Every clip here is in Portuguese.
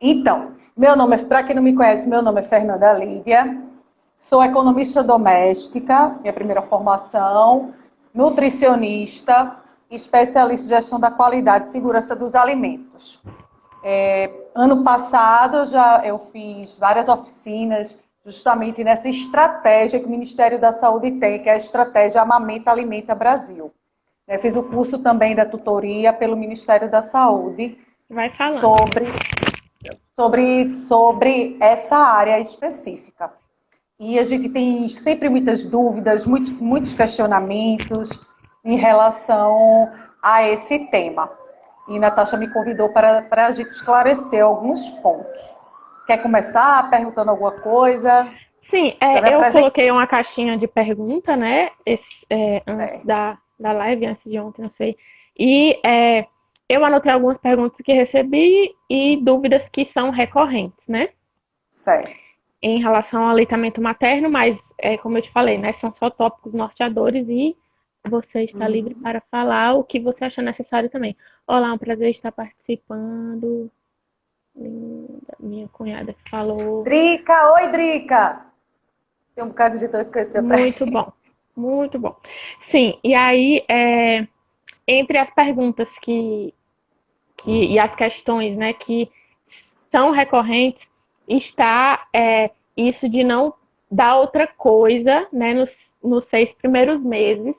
Então, para quem não me conhece, meu nome é Fernanda Lídia, sou economista doméstica, minha primeira formação, nutricionista, especialista em gestão da qualidade e segurança dos alimentos. Ano passado eu fiz várias oficinas justamente nessa estratégia que o Ministério da Saúde tem, que é a estratégia Amamenta Alimenta Brasil. Fiz o curso também da tutoria pelo Ministério da Saúde Vai falando. sobre essa área específica. E a gente tem sempre muitas dúvidas, muitos questionamentos em relação a esse tema. E Natasha me convidou para a gente esclarecer alguns pontos. Quer começar perguntando alguma coisa? Sim, eu coloquei uma caixinha de pergunta, né? Antes da live, antes de ontem, não sei. E eu anotei algumas perguntas que recebi e dúvidas que são recorrentes, né? Certo. Em relação ao aleitamento materno, mas, como eu te falei, né? São só tópicos norteadores e você está livre para falar o que você achar necessário também. Olá, um prazer estar participando. Minha cunhada falou. Drica, oi Drica! Tem um bocado de gente que conheceu pra Muito bom, muito bom. Sim, e aí, entre as perguntas e as questões, né, que são recorrentes, está isso de não dar outra coisa, né, nos 6 primeiros meses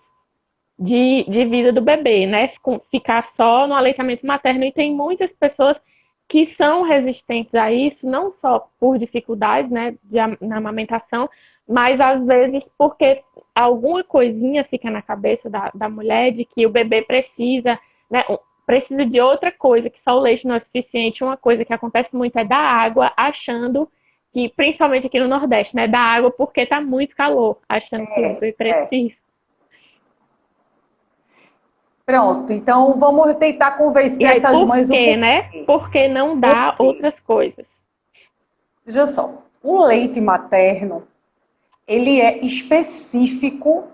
de vida do bebê, né, ficar só no aleitamento materno. E tem muitas pessoas que são resistentes a isso, não só por dificuldades, né, na amamentação, mas às vezes porque alguma coisinha fica na cabeça da mulher de que o bebê precisa, né, precisa de outra coisa, que só o leite não é suficiente. Uma coisa que acontece muito é dar água, achando que, principalmente aqui no Nordeste, né, dar água porque tá muito calor, achando que o bebê precisa. Pronto, então vamos tentar convencer E aí, essas por mães um quê, pouco. né? Por que não dá outras coisas? Veja só, o leite materno, ele é específico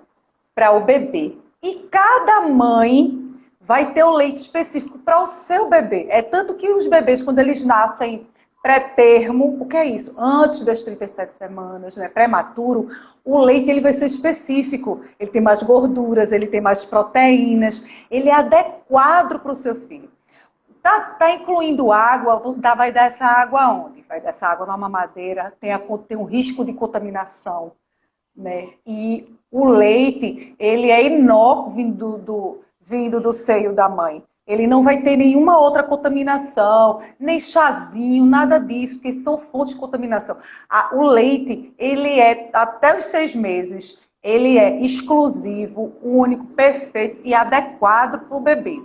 para o bebê. E cada mãe vai ter o leite específico para o seu bebê. É tanto que os bebês, quando eles nascem pré-termo, o que é isso? Antes das 37 semanas, né, prematuro, o leite ele vai ser específico. Ele tem mais gorduras, ele tem mais proteínas, ele é adequado para o seu filho. Tá incluindo água, vai dar essa água aonde? Vai dar essa água na mamadeira, tem um risco de contaminação, né? E o leite, ele é inócuo vindo do seio da mãe. Ele não vai ter nenhuma outra contaminação, nem chazinho, nada disso, porque são fontes de contaminação. O leite, ele é, até os 6 meses, ele é exclusivo, único, perfeito e adequado para o bebê.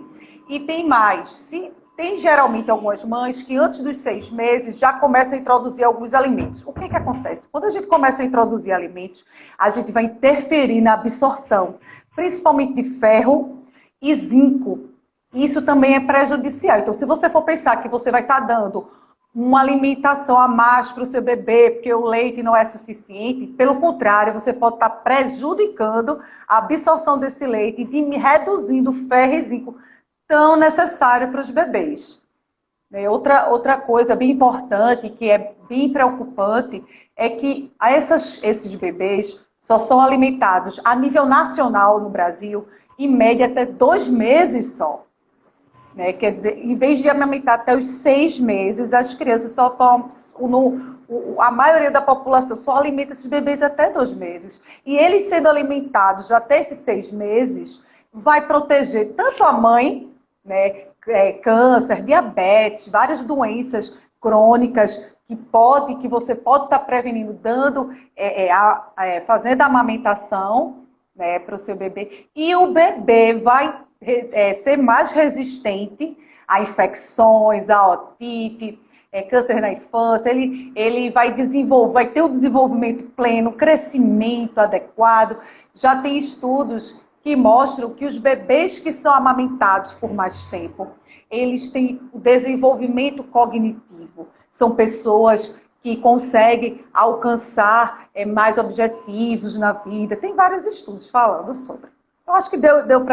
E tem mais, tem geralmente algumas mães que antes dos 6 meses já começam a introduzir alguns alimentos. O que acontece? Quando a gente começa a introduzir alimentos, a gente vai interferir na absorção, principalmente de ferro e zinco. Isso também é prejudicial. Então, se você for pensar que você vai estar dando uma alimentação a mais para o seu bebê, porque o leite não é suficiente, pelo contrário, você pode estar prejudicando a absorção desse leite e reduzindo o ferro e zinco tão necessário para os bebês. Outra coisa bem importante, que é bem preocupante, é que esses bebês só são alimentados a nível nacional no Brasil, em média até 2 meses só. Quer dizer, em vez de amamentar até os 6 meses, as crianças só tomam, a maioria da população só alimenta esses bebês até 2 meses. E eles sendo alimentados até esses 6 meses, vai proteger tanto a mãe, né, câncer, diabetes, várias doenças crônicas que você pode estar prevenindo, fazendo a amamentação, né, para o seu bebê. E o bebê vai ser mais resistente a infecções, a otite, câncer na infância. Ele vai ter o desenvolvimento pleno, crescimento adequado. Já tem estudos que mostram que os bebês que são amamentados por mais tempo, eles têm o desenvolvimento cognitivo. São pessoas que conseguem alcançar mais objetivos na vida. Tem vários estudos falando sobre. Eu acho que deu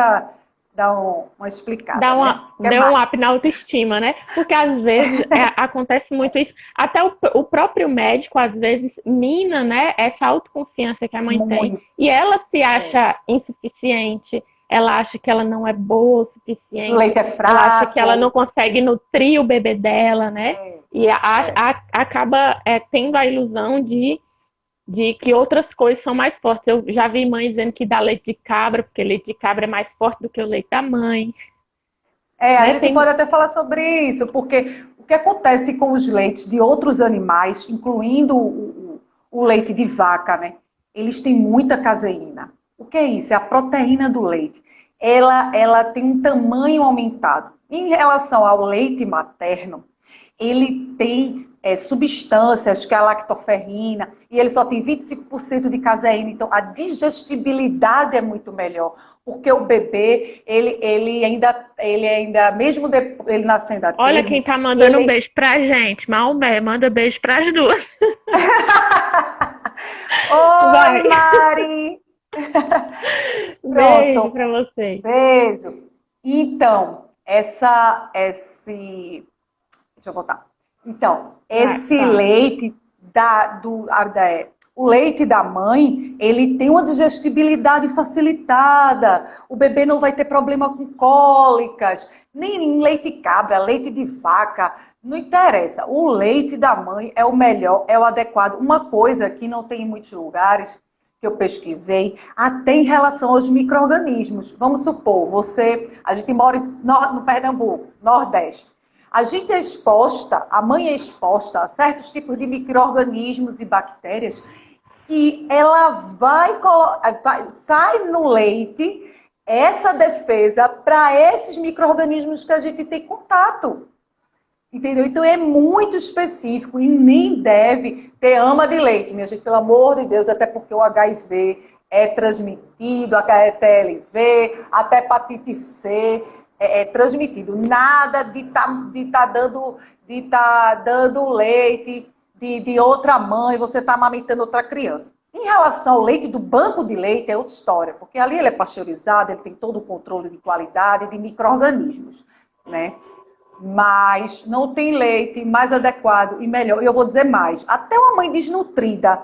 uma explicada, Dá né? deu um up na autoestima, né? Porque às vezes acontece muito isso. Até o próprio médico, às vezes, mina, né, essa autoconfiança que a mãe tem. Muito. E ela se É. acha insuficiente, ela acha que ela não é boa o O suficiente, leite é ela acha que ela não fraco. consegue nutrir o bebê dela, né? É, E é. acaba tendo a ilusão de que outras coisas são mais fortes. Eu já vi mãe dizendo que dá leite de cabra, porque leite de cabra é mais forte do que o leite da mãe, A né? gente pode até falar sobre isso, porque o que acontece com os leites de outros animais, incluindo o leite de vaca, né? Eles têm muita caseína. O que é isso? É a proteína do leite. Ela tem um tamanho aumentado. Em relação ao leite materno, ele tem substâncias, que é a lactoferrina, e ele só tem 25% de caseína, então a digestibilidade é muito melhor, porque o bebê, ele ainda mesmo ele nascendo a Olha termo, quem tá mandando um ele... beijo pra gente. Maomé, manda beijo pras duas. Oi, Vai. Mari! Beijo Pronto, pra vocês. beijo. Então, deixa eu voltar. Então, Vai, esse fala. leite o leite da mãe, ele tem uma digestibilidade facilitada. O bebê não vai ter problema com cólicas, nem leite cabra, leite de vaca, não interessa. O leite da mãe é o melhor, é o adequado. Uma coisa que não tem em muitos lugares que eu pesquisei, até em relação aos micro-organismos. Vamos supor, a gente mora no Pernambuco, Nordeste. A gente é exposta, a mãe é exposta a certos tipos de micro-organismos e bactérias que ela sai no leite essa defesa para esses micro-organismos que a gente tem contato. Entendeu? Então é muito específico e nem deve ter ama de leite, minha gente, pelo amor de Deus, até porque o HIV é transmitido, a HTLV, até hepatite C é transmitido. Nada de tá dando leite de outra mãe, você está amamentando outra criança. Em relação ao leite do banco de leite, é outra história, porque ali ele é pasteurizado, ele tem todo o controle de qualidade de micro-organismos, né? Mas não tem leite mais adequado e melhor. E eu vou dizer mais, até uma mãe desnutrida,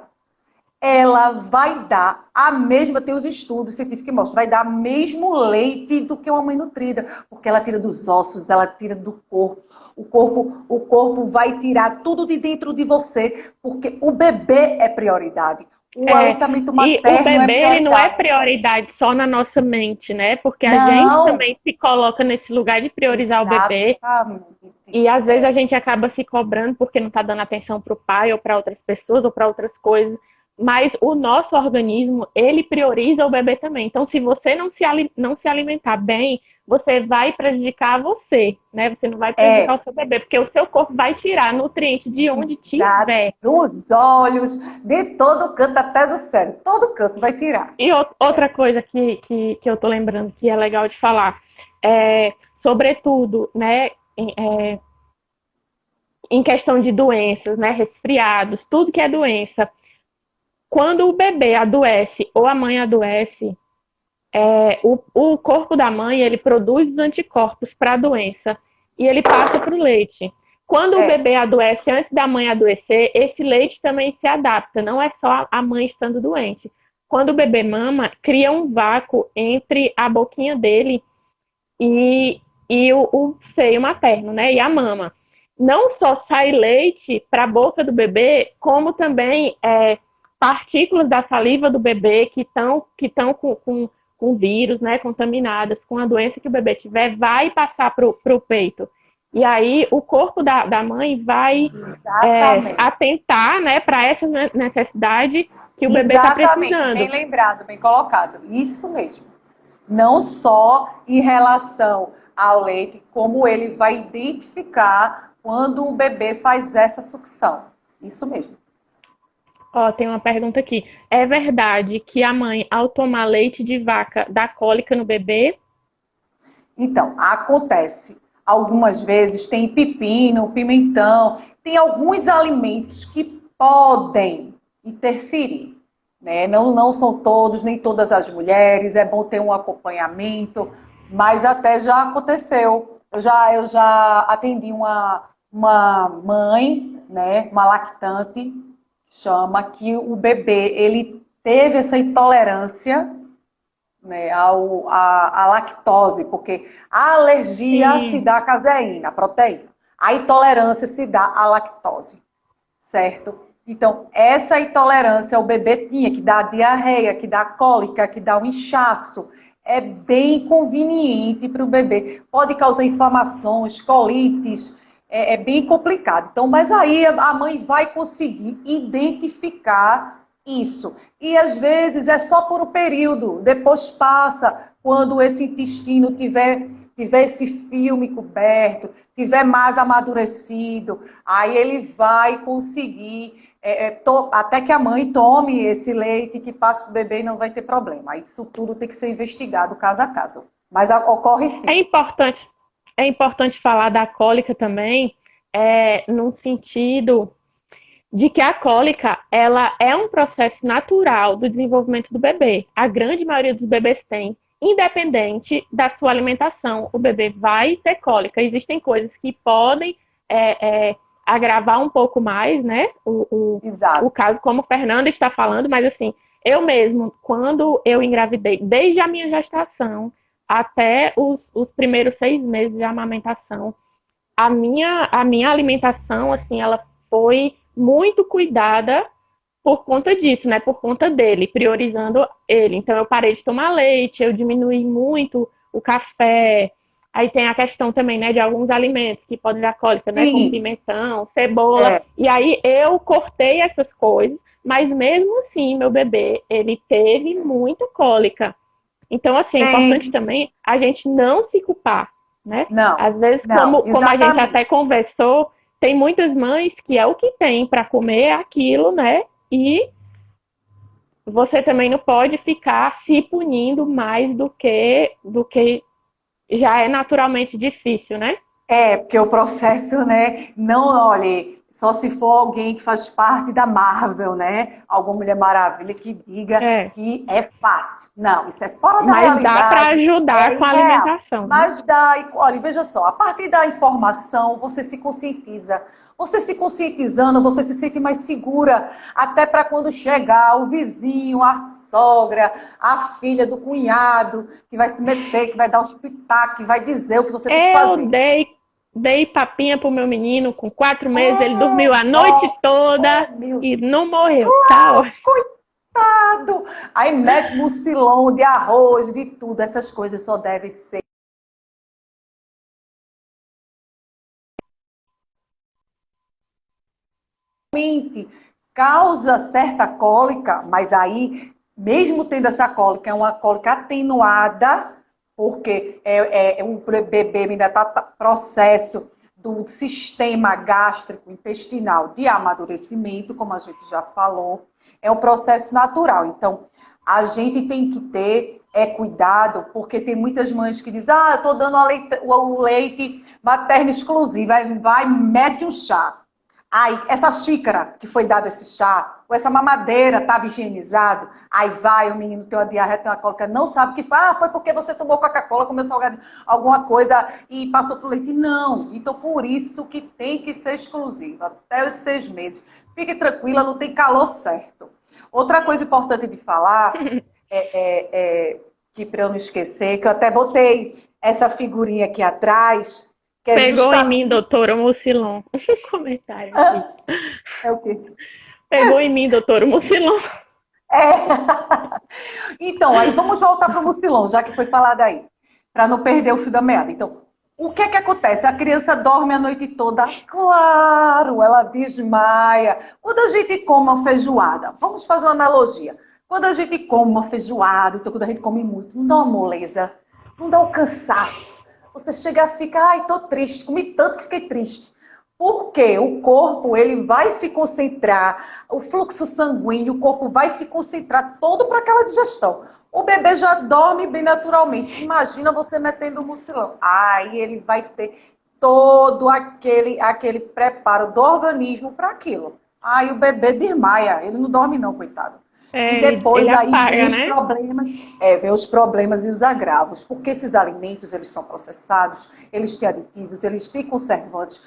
ela vai dar a mesma, tem os estudos científicos que mostram, vai dar mesmo leite do que uma mãe nutrida, porque ela tira dos ossos, ela tira do corpo. O corpo vai tirar tudo de dentro de você, porque o bebê é prioridade. O É, aleitamento e o materno é bebê, ele não é prioridade. prioridade só na nossa mente, né? Porque a gente Não, também se coloca nesse lugar de priorizar o bebê. exatamente. E às vezes a gente acaba se cobrando porque não está dando atenção para o pai ou para outras pessoas ou para outras coisas. Mas o nosso organismo, ele prioriza o bebê também. Então, se você não se alimentar bem, você vai prejudicar você, né? Você não vai prejudicar o É, seu bebê, porque o seu corpo vai tirar nutriente de onde tiver. dos olhos, de todo canto, até do cérebro. Todo canto vai tirar. E outra coisa que eu tô lembrando que é legal de falar, sobretudo, né, em questão de doenças, né, resfriados, tudo que é doença. Quando o bebê adoece ou a mãe adoece, o corpo da mãe ele produz os anticorpos para a doença e ele passa para o leite. Quando o É, bebê adoece antes da mãe adoecer, esse leite também se adapta, não é só a mãe estando doente. Quando o bebê mama, cria um vácuo entre a boquinha dele e, o seio materno, né? E a mama. Não só sai leite para a boca do bebê, como também partículas da saliva do bebê que estão com vírus, né, contaminadas, com a doença que o bebê tiver, vai passar para o peito. E aí o corpo da mãe vai exatamente. atentar, né, para essa necessidade que o bebê está Exatamente. Bem precisando. lembrado, bem colocado. Isso mesmo. Não só em relação ao leite, como ele vai identificar quando o bebê faz essa sucção. Isso mesmo. Ó, tem uma pergunta aqui. É verdade que a mãe, ao tomar leite de vaca, dá cólica no bebê? Então, acontece. Algumas vezes tem pepino, pimentão, tem alguns alimentos que podem interferir, né? Não são todos, nem todas as mulheres. É bom ter um acompanhamento, Mas até já aconteceu. Eu já atendi uma mãe, né, uma lactante, chama que o bebê ele teve essa intolerância, né, à lactose, porque a alergia se Sim, dá à caseína, à proteína. A intolerância se dá à lactose, certo? Então, essa intolerância o bebê tinha, que dá diarreia, que dá cólica, que dá um inchaço, é bem inconveniente para o bebê. Pode causar inflamações, colites, é bem complicado. Então, mas aí a mãe vai conseguir identificar isso. E às vezes é só por um período, depois passa, quando esse intestino tiver esse filme coberto, tiver mais amadurecido, aí ele vai conseguir, até que a mãe tome esse leite que passe para o bebê e não vai ter problema. Isso tudo tem que ser investigado caso a caso. Mas ocorre é sim. importante, é importante falar da cólica também, num sentido de que a cólica, ela é um processo natural do desenvolvimento do bebê. A grande maioria dos bebês tem, independente da sua alimentação. O bebê vai ter cólica. Existem coisas que podem agravar um pouco mais, né? O Exato. caso, como o Fernando está falando, mas assim, eu mesmo, quando eu engravidei, desde a minha gestação até os primeiros 6 meses de amamentação, a minha alimentação, assim, ela foi muito cuidada por conta disso, né? Por conta dele, priorizando ele. Então, eu parei de tomar leite, eu diminui muito o café. Aí tem a questão também, né, de alguns alimentos que podem dar cólica, né? Como Sim, pimentão, cebola. é, E aí eu cortei essas coisas, mas mesmo assim, meu bebê, ele teve muito cólica. Então, assim, é importante tem. também a gente não se culpar, né? Não, Às vezes, não, como a gente até exatamente. conversou, tem muitas mães que é o que tem para comer aquilo, né? E você também não pode ficar se punindo mais do que já é naturalmente difícil, né? Porque o processo, né? Não, olhe, só se for alguém que faz parte da Marvel, né? Alguma Mulher Maravilha que diga É. que é fácil. Não, isso é fora da Mas dá para realidade, ajudar é com a irreal. alimentação, né? Mas dá, olha, veja só, a partir da informação você se conscientiza. Você se conscientizando, você se sente mais segura, até para quando chegar o vizinho, a sogra, a filha do cunhado, que vai se meter, que vai dar um pitaco, que vai dizer o que você tem que Eu fazer. dei papinha pro meu menino com 4 meses, ele É, dormiu a noite ó, toda oh, meu e não morreu. Tá ótimo. coitado! Aí mete mucilão de arroz, de tudo. Essas coisas só devem ser. Causa certa cólica, mas aí, mesmo tendo essa cólica, é uma cólica atenuada, porque o bebê ainda está processo do sistema gástrico intestinal de amadurecimento, como a gente já falou, é um processo natural. Então, a gente tem que ter cuidado, porque tem muitas mães que dizem, eu estou dando o leite materno exclusivo, vai, mete um chá. Aí, essa xícara que foi dado esse chá, ou essa mamadeira estava higienizado, aí vai, o menino tem uma diarreia, tem uma cólica, não sabe o que faz, foi porque você tomou Coca-Cola, comeu salgado, alguma coisa e passou pro leite. Não, então por isso que tem que ser exclusivo, até os 6 meses. Fique tranquila, não tem calor certo. Outra coisa importante de falar, que para eu não esquecer, que eu até botei essa figurinha aqui atrás, que é Pegou em mim, justamente... doutora Mucilon. Um comentário aqui. É o quê? Pegou em mim, doutora Mucilon. É. Então, aí vamos voltar para o mucilão, já que foi falado aí, para não perder o fio da meada. Então, o que é que acontece? A criança dorme a noite toda? Claro, ela desmaia. Quando a gente come uma feijoada, vamos fazer uma analogia. Quando a gente come uma feijoada, então quando a gente come muito, não dá uma moleza, não dá um cansaço. Você chega a ficar, ai, tô triste, comi tanto que fiquei triste. Porque o corpo ele vai se concentrar, o fluxo sanguíneo, o corpo vai se concentrar todo para aquela digestão. O bebê já dorme bem naturalmente. Imagina você metendo o mucilão. Aí ele vai ter todo aquele preparo do organismo para aquilo. Aí o bebê desmaia, ele não dorme não, coitado. E Ele depois aí apaga, né? vem os problemas e os agravos, porque esses alimentos, eles são processados, eles têm aditivos, eles têm conservantes,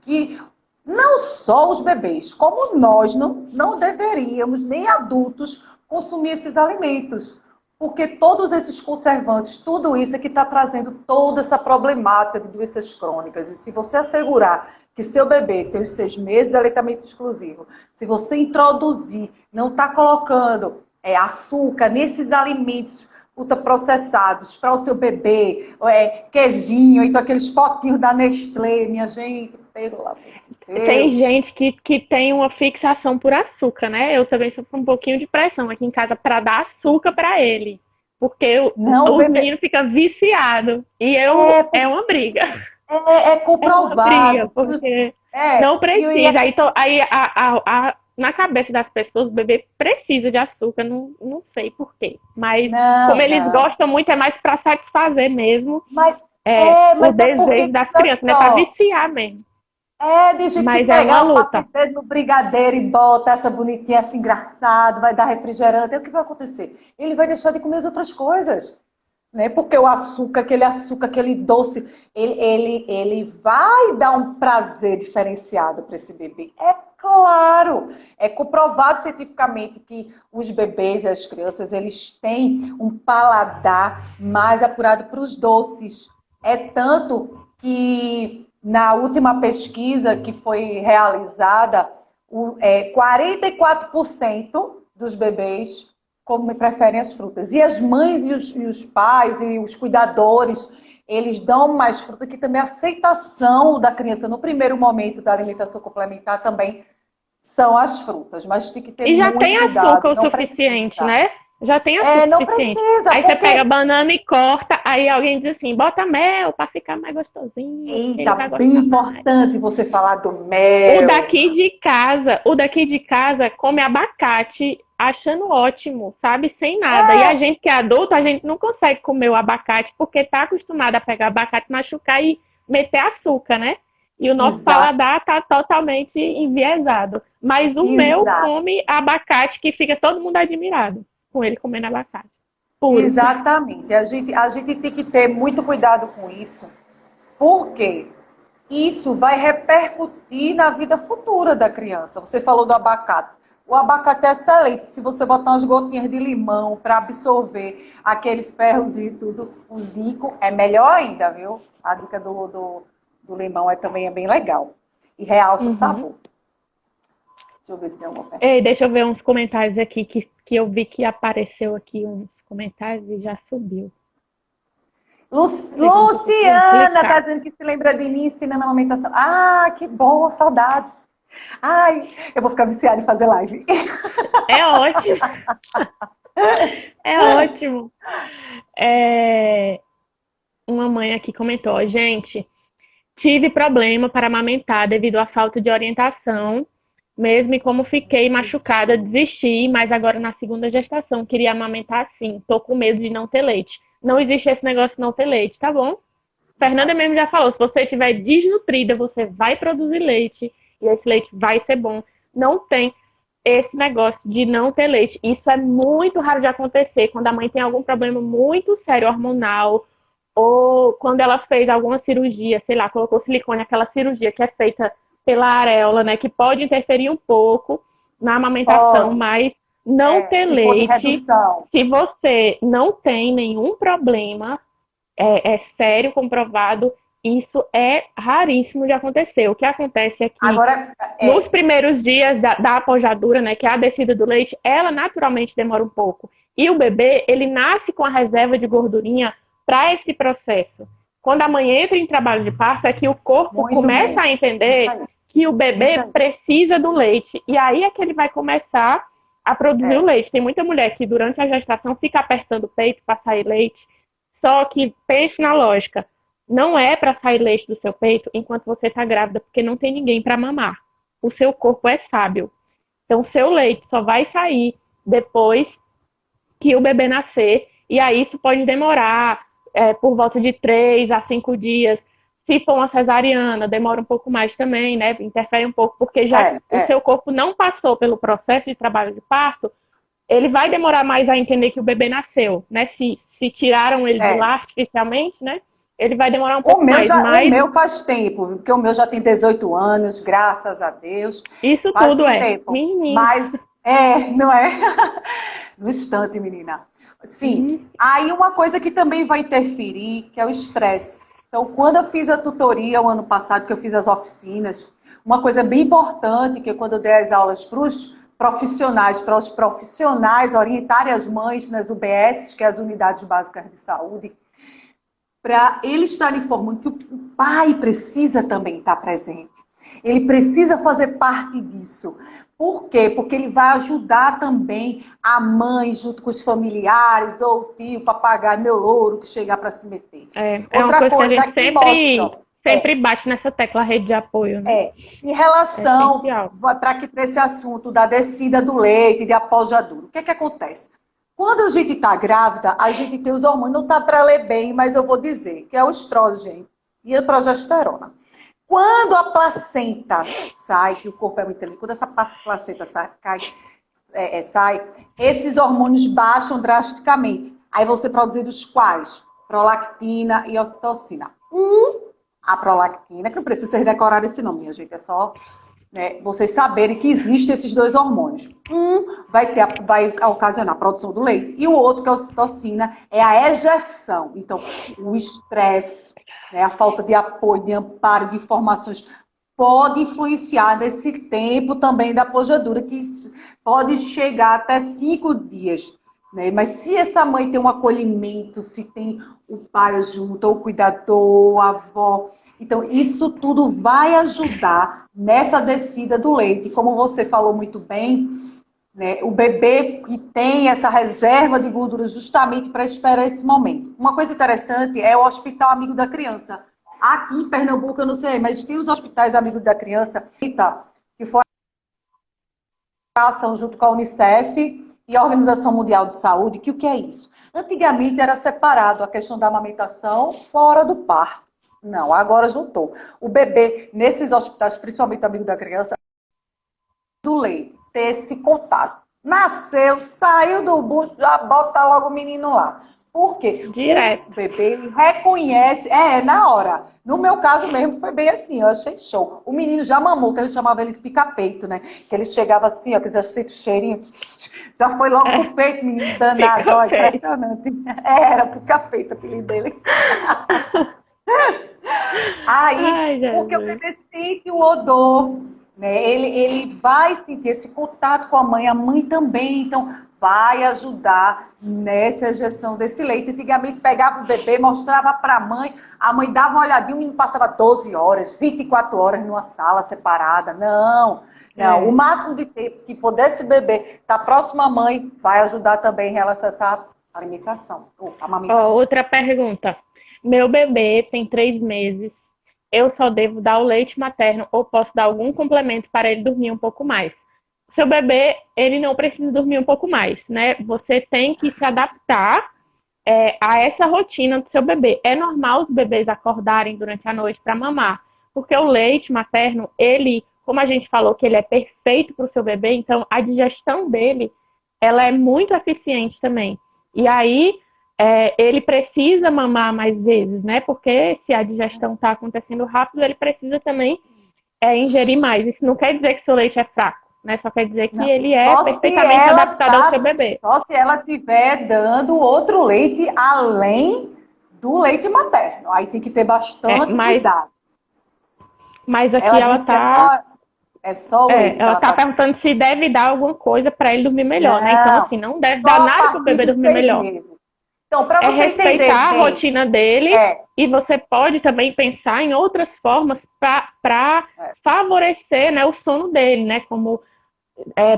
que não só os bebês, como nós não deveríamos, nem adultos, consumir esses alimentos. Porque todos esses conservantes, tudo isso é que está trazendo toda essa problemática de doenças crônicas. E se você assegurar que seu bebê tem os 6 meses de aleitamento exclusivo, se você introduzir, não está colocando açúcar nesses alimentos ultraprocessados para o seu bebê, queijinho, então aqueles potinhos da Nestlé, minha gente, pelo amor de Tem Deus. gente que tem uma fixação por açúcar, né? Eu também sofro um pouquinho de pressão aqui em casa para dar açúcar para ele. Porque Não, os bebê, meninos ficam viciados. E é uma briga. é É uma briga, comprovado. porque É, não precisa. Aí na cabeça das pessoas, o bebê precisa de açúcar, não sei por quê. Mas como não, eles não. gostam muito, é mais para satisfazer mesmo Mas o mas é porque, desejo das olha crianças, né? Para só, viciar mesmo. de gente que Mas é pega uma uma pasta luta. de dedo no brigadeiro e bota, acha bonitinho, acha engraçado, vai dar refrigerante. Aí o que vai acontecer? Ele vai deixar de comer as outras coisas. Né? Porque o açúcar, aquele doce, ele vai dar um prazer diferenciado para esse bebê. É claro, é comprovado cientificamente que os bebês e as crianças, eles têm um paladar mais apurado para os doces. É tanto que na última pesquisa que foi realizada, 44% dos bebês como preferem as frutas. E as mães e os pais e os cuidadores, eles dão mais fruta, que também a aceitação da criança no primeiro momento da alimentação complementar também são as frutas. Mas tem que ter E já tem muito açúcar cuidado, o não suficiente, precisa. né? Já tem açúcar o Não suficiente. precisa, Aí você pega a porque... banana e corta, aí alguém diz assim, bota mel para ficar mais gostosinho, porque ele Eita, vai bem gostar mais. importante você falar do mel. O daqui de casa come abacate achando ótimo, sabe? Sem nada. E a gente que é adulto, a gente não consegue comer o abacate porque tá acostumado a pegar abacate, machucar e meter açúcar, né? E o nosso Exato, paladar tá totalmente enviesado. Mas o meu exato. come abacate que fica todo mundo admirado com ele comendo abacate. Puro. Exatamente. A gente tem que ter muito cuidado com isso. Por quê? Isso vai repercutir na vida futura da criança. Você falou do abacate. O abacate é excelente. Se você botar umas gotinhas de limão para absorver aquele ferrozinho e tudo, o zinco é melhor ainda, viu? A dica do limão também é bem legal. E realça o Uhum. sabor. Deixa eu ver se tem alguma pergunta. Ei, deixa eu ver uns comentários aqui que eu vi que apareceu aqui uns comentários e já subiu. Chega um pouco Luciana está complicado. dizendo que se lembra de mim ensinando a amamentação. Ah, que bom, saudades. Ai, eu vou ficar viciada em fazer live. É ótimo, é ótimo. É, uma mãe aqui comentou, gente, tive problema para amamentar devido à falta de orientação. Mesmo e como fiquei machucada, desisti, mas agora na segunda gestação queria amamentar sim. Tô com medo de não ter leite. Não existe esse negócio de não ter leite, tá bom? Fernanda mesmo já falou, se você estiver desnutrida, você vai produzir leite e esse leite vai ser bom. Não tem esse negócio de não ter leite. Isso é muito raro de acontecer quando a mãe tem algum problema muito sério hormonal ou quando ela fez alguma cirurgia, sei lá, colocou silicone, aquela cirurgia que é feita pela areola, né, que pode interferir um pouco na amamentação, Pode. mas não ter Se for de leite, redução. se você não tem nenhum problema, é sério, comprovado, isso é raríssimo de acontecer. O que acontece é que Agora, nos primeiros dias da apojadura, né, que é a descida do leite, ela naturalmente demora um pouco. E o bebê, ele nasce com a reserva de gordurinha para esse processo. Quando a mãe entra em trabalho de parto, é que o corpo muito começa bem. a Isso entender aí. que o Isso bebê aí. precisa do leite. E aí é que ele vai começar a produzir o É. leite. Tem muita mulher que durante a gestação fica apertando o peito para sair leite. Só que pense na lógica. Não é para sair leite do seu peito enquanto você está grávida, porque não tem ninguém para mamar. O seu corpo é sábio. Então, o seu leite só vai sair depois que o bebê nascer. E aí isso pode demorar por volta de 3 a 5 dias. Se for uma cesariana, demora um pouco mais também, né? Interfere um pouco, porque já o seu corpo não passou pelo processo de trabalho de parto ele vai demorar mais a entender que o bebê nasceu, né? Se tiraram ele de É. lá artificialmente, né? Ele vai demorar um pouco mais, O mas meu faz tempo, porque o meu já tem 18 anos, graças a Deus, isso faz tudo um é. tempo. Menino. Mas não é? No instante, menina. Sim. Uhum. Aí uma coisa que também vai interferir, que é o estresse. Então, quando eu fiz a tutoria o ano passado, que eu fiz as oficinas, uma coisa bem importante, que quando eu dei as aulas para os profissionais orientarem as mães nas UBS, que é as Unidades Básicas de Saúde, para eles estarem informando que o pai precisa também estar presente. Ele precisa fazer parte disso. Por quê? Porque ele vai ajudar também a mãe, junto com os familiares, ou o tio, papagaio, meu louro, que chegar para se meter. É uma Outra coisa que a coisa gente que mostra, sempre bate nessa tecla, rede de apoio, né? em É relação essencial. para que esse assunto da descida do leite, de apojadura, o que acontece? Quando a gente está grávida, a gente tem os hormônios, não está para ler bem, mas eu vou dizer, que é o estrógeno e a progesterona. Quando a placenta sai, que o corpo é muito inteligente, quando essa placenta sai, esses hormônios baixam drasticamente. Aí vão ser produzidos quais? Prolactina e ocitocina. A prolactina, que não precisa ser decorado esse nome, minha gente, é só, né, vocês saberem que existem esses dois hormônios. Vai ocasionar a produção do leite, e o outro, que é a ocitocina, é a ejeção. Então, o estresse, né, a falta de apoio, de amparo, de informações, pode influenciar nesse tempo também da pojadura, que pode chegar até 5 dias. Né? Mas se essa mãe tem um acolhimento, se tem o pai junto, ou o cuidador, a avó, então isso tudo vai ajudar nessa descida do leite. Como você falou muito bem, né, o bebê que tem essa reserva de gordura justamente para esperar esse momento. Uma coisa interessante é o Hospital Amigo da Criança. Aqui em Pernambuco, eu não sei, mas tem os hospitais Amigos da Criança, que foi a ação junto com a Unicef e a Organização Mundial de Saúde, que o que é isso? Antigamente era separado a questão da amamentação com a hora do parto. Não, agora juntou. O bebê, nesses hospitais, principalmente Amigo da Criança, do leite, ter esse contato. Nasceu, saiu do bucho, já bota logo o menino lá. Por quê? Direto. O bebê reconhece, na hora. No meu caso mesmo foi bem assim, eu achei show. O menino já mamou, que a gente chamava ele de pica-peito, né? Que ele chegava assim, ó, que já sente o cheirinho, já foi logo pro peito, menino danado, ó, impressionante. Era pica-peito, o apelido dele. Aí, Ai, porque o Jesus. bebê sente o odor, né? Ele vai sentir esse contato com a mãe também, então vai ajudar nessa ejeção desse leite. Antigamente pegava o bebê, mostrava para a mãe dava uma olhadinha, o menino passava 12 horas, 24 horas numa sala separada. Não, o máximo de tempo que pudesse beber estar próximo à mãe vai ajudar também em relação a essa alimentação, amamentação. Outra pergunta. Meu bebê tem 3 meses. Eu só devo dar o leite materno ou posso dar algum complemento para ele dormir um pouco mais? Seu bebê, ele não precisa dormir um pouco mais, né? Você tem que se adaptar a essa rotina do seu bebê. É normal os bebês acordarem durante a noite para mamar, porque o leite materno, ele, como a gente falou que ele é perfeito para o seu bebê, então a digestão dele, ela é muito eficiente também. E aí, ele precisa mamar mais vezes, né? Porque se a digestão está acontecendo rápido, ele precisa também ingerir mais. Isso não quer dizer que seu leite é fraco, né? Só quer dizer que Não, ele é perfeitamente adaptado ao seu bebê. só se ela estiver dando outro leite além do leite materno. Aí tem que ter bastante cuidado. Mas aqui Ela ela disse que está é só o leite que ela ela tá está. perguntando se deve dar alguma coisa para ele dormir melhor, né? Então, Não, assim, não deve só dar a nada para o partir bebê dos dormir 6 melhor. meses. Então, para É você entender respeitar a bem, rotina dele e você pode também pensar em outras formas para favorecer, né, o sono dele, né? Como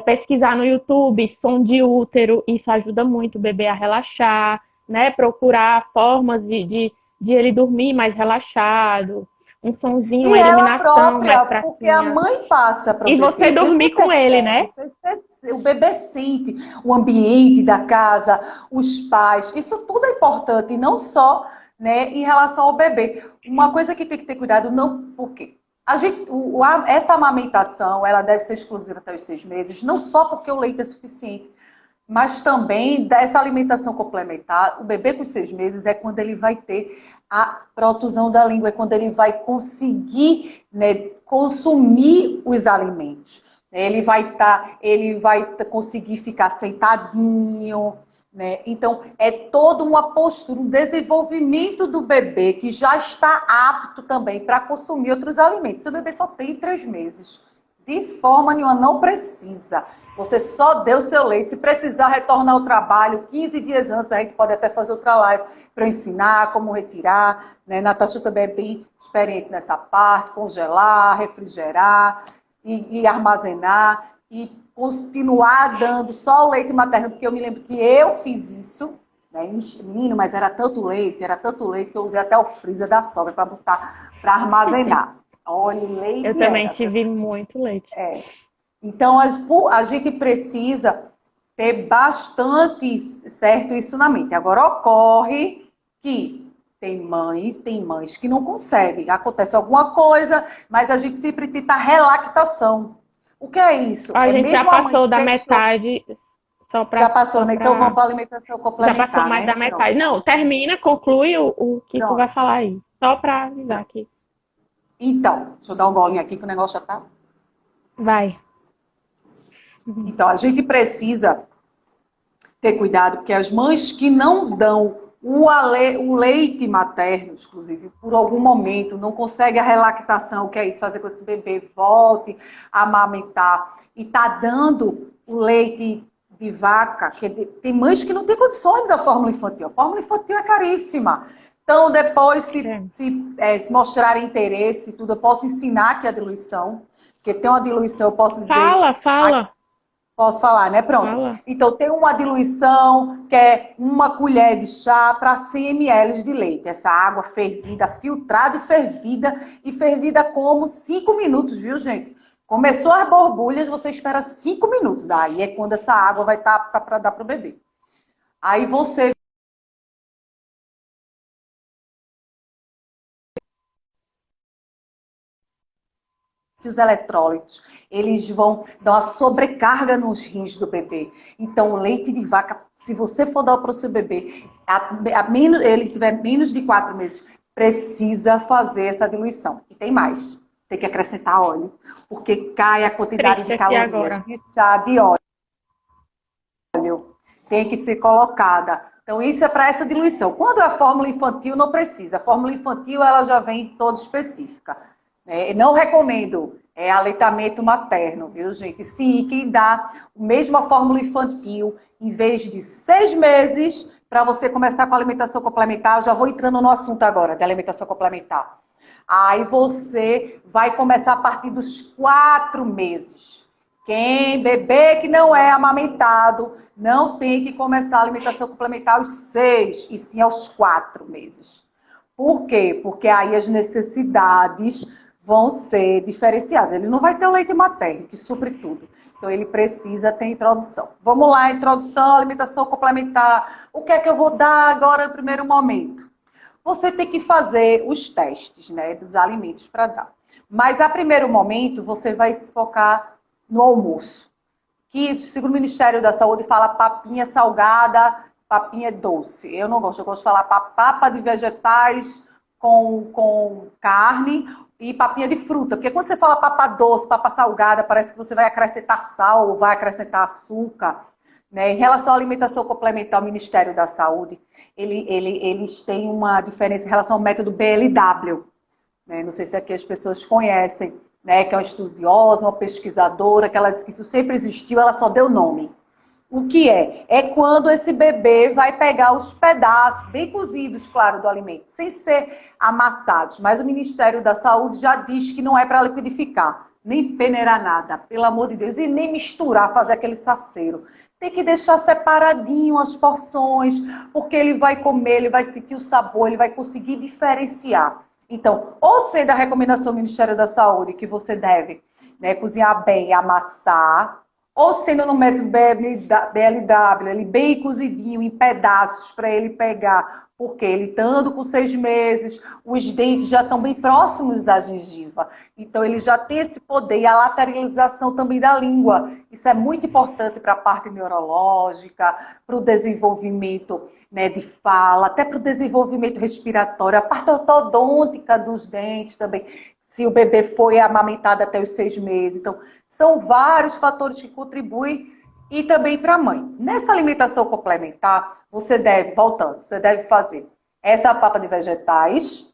pesquisar no YouTube, som de útero, isso ajuda muito o bebê a relaxar, né? Procurar formas de ele dormir mais relaxado, um sonzinho, e uma ela iluminação mais própria, porque a fraquinha. mãe passa para o E você bebê. O bebê dormir com ele, né? percebe, o bebê sente o ambiente da casa, os pais. Isso tudo é importante, e não só, né, em relação ao bebê. Uma coisa que tem que ter cuidado, não, por quê? Essa amamentação, ela deve ser exclusiva até os 6 meses, não só porque o leite é suficiente, Mas também dessa alimentação complementar, o bebê com 6 meses é quando ele vai ter a protusão da língua, é quando ele vai conseguir, né, consumir os alimentos. Ele vai conseguir ficar sentadinho, né? Então, é toda uma postura, um desenvolvimento do bebê que já está apto também para consumir outros alimentos. Se o bebê só tem 3 meses, de forma nenhuma, não precisa. Você só deu seu leite. Se precisar retornar ao trabalho 15 dias antes, a gente pode até fazer outra live para ensinar como retirar. Né? Natasha também é bem experiente nessa parte, congelar, refrigerar e armazenar e continuar dando só o leite materno, porque eu me lembro que eu fiz isso, né? Menino, mas era tanto leite que eu usei até o freezer da sogra para botar, para armazenar. Olha, o leite Eu também era. tive muito leite. Então, a gente precisa ter bastante certo isso na mente. Agora, ocorre que tem mães que não conseguem. Acontece alguma coisa, mas a gente sempre tenta relactação. O que é isso? A É gente já mesmo a mãe passou que da deixou... metade, só Já para. passou, né? Então vamos para a alimentação Já passou complementar, mais né? da Pronto. metade. Não, termina, conclui o que tu vai Pronto. falar aí. Só para avisar aqui. Então, deixa eu dar um golinho aqui que o negócio já tá... Vai. Então, a gente precisa ter cuidado, porque as mães que não dão o leite materno, exclusivo, por algum momento, não conseguem a relactação, o que é isso? Fazer com que esse bebê volte a amamentar e tá dando o leite de vaca, tem mães que não têm condições da fórmula infantil. A fórmula infantil é caríssima. Então, depois, se mostrar interesse, tudo, eu posso ensinar aqui a diluição, porque tem uma diluição, eu posso dizer... Fala. Posso falar, né? Pronto. Fala. Então, tem uma diluição que é 1 colher de chá para 100 ml de leite. Essa água fervida, filtrada e fervida como 5 minutos, viu, gente? Começou as borbulhas, você espera 5 minutos. Aí é quando essa água vai estar apta para dar para o bebê. Aí você... Os eletrólitos, eles vão dar uma sobrecarga nos rins do bebê. Então, o leite de vaca, se você for dar para o seu bebê, ele tiver menos de 4 meses, precisa fazer essa diluição. E tem mais, tem que acrescentar óleo, porque cai a quantidade de calorias de chá de óleo. Tem que ser colocada. Então, isso é para essa diluição. Quando é a fórmula infantil, não precisa. A fórmula infantil, ela já vem toda específica. Não recomendo aleitamento materno, viu, gente? Sim, quem dá a mesma fórmula infantil, em vez de 6 meses, para você começar com a alimentação complementar, já vou entrando no assunto agora, da alimentação complementar. Aí você vai começar a partir dos 4 meses. Quem bebê que não é amamentado, não tem que começar a alimentação complementar aos 6, e sim aos 4 meses. Por quê? Porque aí as necessidades vão ser diferenciadas. Ele não vai ter o leite materno, que supre tudo. Então, ele precisa ter introdução. Vamos lá, introdução, alimentação complementar. O que é que eu vou dar agora no primeiro momento? Você tem que fazer os testes, né, dos alimentos para dar. Mas, a primeiro momento, você vai se focar no almoço. Que, segundo o Ministério da Saúde, fala papinha salgada, papinha doce. Eu não gosto, eu gosto de falar papa de vegetais com carne e papinha de fruta. Porque quando você fala papa doce, papa salgada, parece que você vai acrescentar sal ou vai acrescentar açúcar. Né? Em relação à alimentação complementar, o Ministério da Saúde, eles têm uma diferença em relação ao método BLW. Né? Não sei se aqui as pessoas conhecem, né? Que é uma estudiosa, uma pesquisadora, que ela disse que isso sempre existiu, ela só deu nome. O que é? É quando esse bebê vai pegar os pedaços, bem cozidos, claro, do alimento, sem ser amassados. Mas o Ministério da Saúde já diz que não é para liquidificar, nem peneirar nada, pelo amor de Deus, e nem misturar, fazer aquele saceiro. Tem que deixar separadinho as porções, porque ele vai comer, ele vai sentir o sabor, ele vai conseguir diferenciar. Então, ou sendo a recomendação do Ministério da Saúde, que você deve, né, cozinhar bem e amassar, ou sendo no método BLW, ele bem cozidinho, em pedaços, para ele pegar Porque ele estando com 6 meses, os dentes já estão bem próximos da gengiva. Então, ele já tem esse poder e a lateralização também da língua. Isso é muito importante para a parte neurológica, para o desenvolvimento, né, de fala, até para o desenvolvimento respiratório, a parte ortodôntica dos dentes também, se o bebê foi amamentado até os 6 meses. Então, são vários fatores que contribuem e também para a mãe. Nessa alimentação complementar, você deve, voltando, você deve fazer essa papa de vegetais,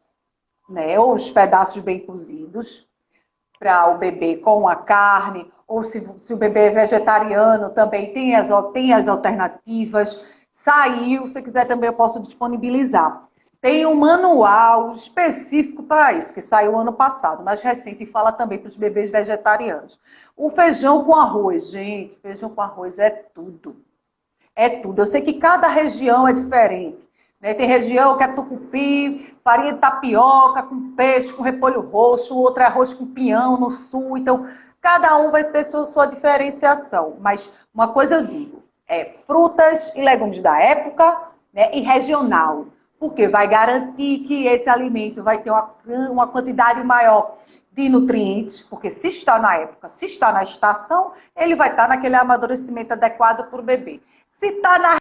né, ou os pedaços bem cozidos, para o bebê com a carne, ou se o bebê é vegetariano, também tem as alternativas. Saiu, se quiser também eu posso disponibilizar. Tem um manual específico para isso, que saiu ano passado, mais recente, e fala também para os bebês vegetarianos. O feijão com arroz, gente, feijão com arroz é tudo. É tudo. Eu sei que cada região é diferente. Né? Tem região que é tucupi, farinha de tapioca, com peixe, com repolho roxo, outro é arroz com pinhão no sul. Então, cada um vai ter sua diferenciação. Mas uma coisa eu digo, frutas e legumes da época, né? E regional. Porque vai garantir que esse alimento vai ter uma quantidade maior de nutrientes, porque se está na época, se está na estação, ele vai estar naquele amadurecimento adequado para o bebê. Se está na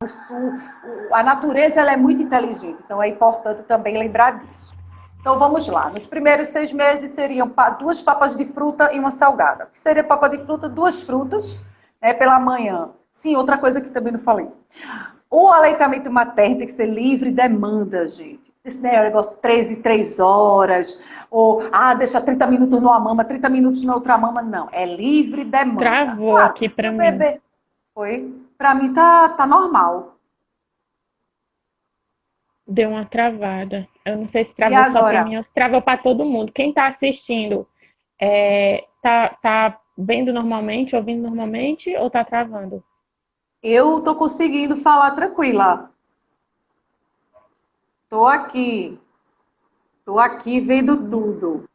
sul, a natureza ela é muito inteligente, então é importante também lembrar disso. Então vamos lá, nos primeiros 6 meses seriam 2 papas de fruta e uma salgada. O que seria papa de fruta? 2 frutas, né, pela manhã. Sim, outra coisa que também não falei. O aleitamento materno tem que ser livre demanda, gente. Esse negócio 3 e 3 horas, ou deixa 30 minutos numa mama, 30 minutos na outra mama, não. É livre demanda. Travou aqui pra mim. Bebê foi. Pra mim tá normal. Deu uma travada. Eu não sei se travou só pra mim ou se travou pra todo mundo. Quem tá assistindo, tá vendo normalmente, ouvindo normalmente ou tá travando? Eu tô conseguindo falar tranquila. Tô aqui vendo tudo.